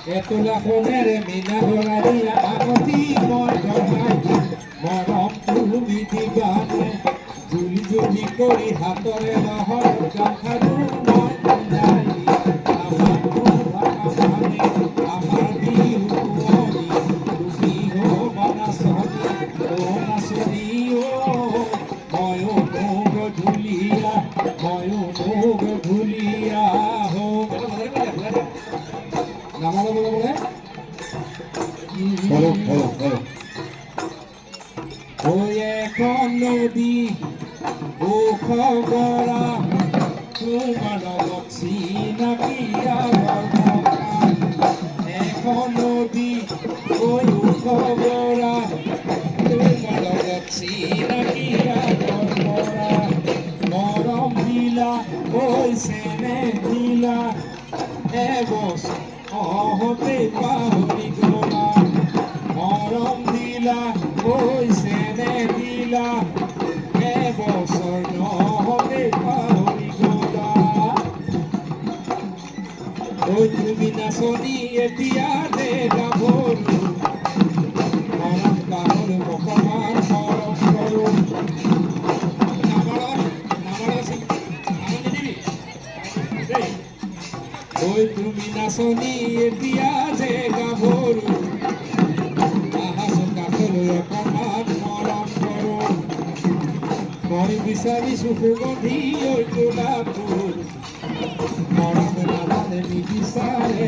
Etula konere mina horaria agoti moi jomai morom tumi digane juli juli kori hatore lahor jakharu moi jai amar amane amar bihu oni tumi ho banasoni o moyo go julia ho নামালো বলে বলে ওই এখন নদী ও খবরা তোমার লক্ষ্মী নাকি এখন নদী ওই খবরা তোমার লক্ষ্মী নাকি মরম দিলা ওই সেনে দিলা এবস হতে পাহরি গোলা মরম দিলা ওই সেনে দিলা এবছর নহতে পাহরি গোলা ওই তুমি নাচনি এতিয়া দে গাভৰু মৰম গাহৰ অকমান মৰম কৰো ওই তুমি নাচনি এতিয়া যে গাভৰু আহাস কাঠল অকমান মৰম কৰো মই বিচাৰিছো সুগন্ধি ঐ গোলাপ ফুল মৰম নাজানে নিবিচাৰে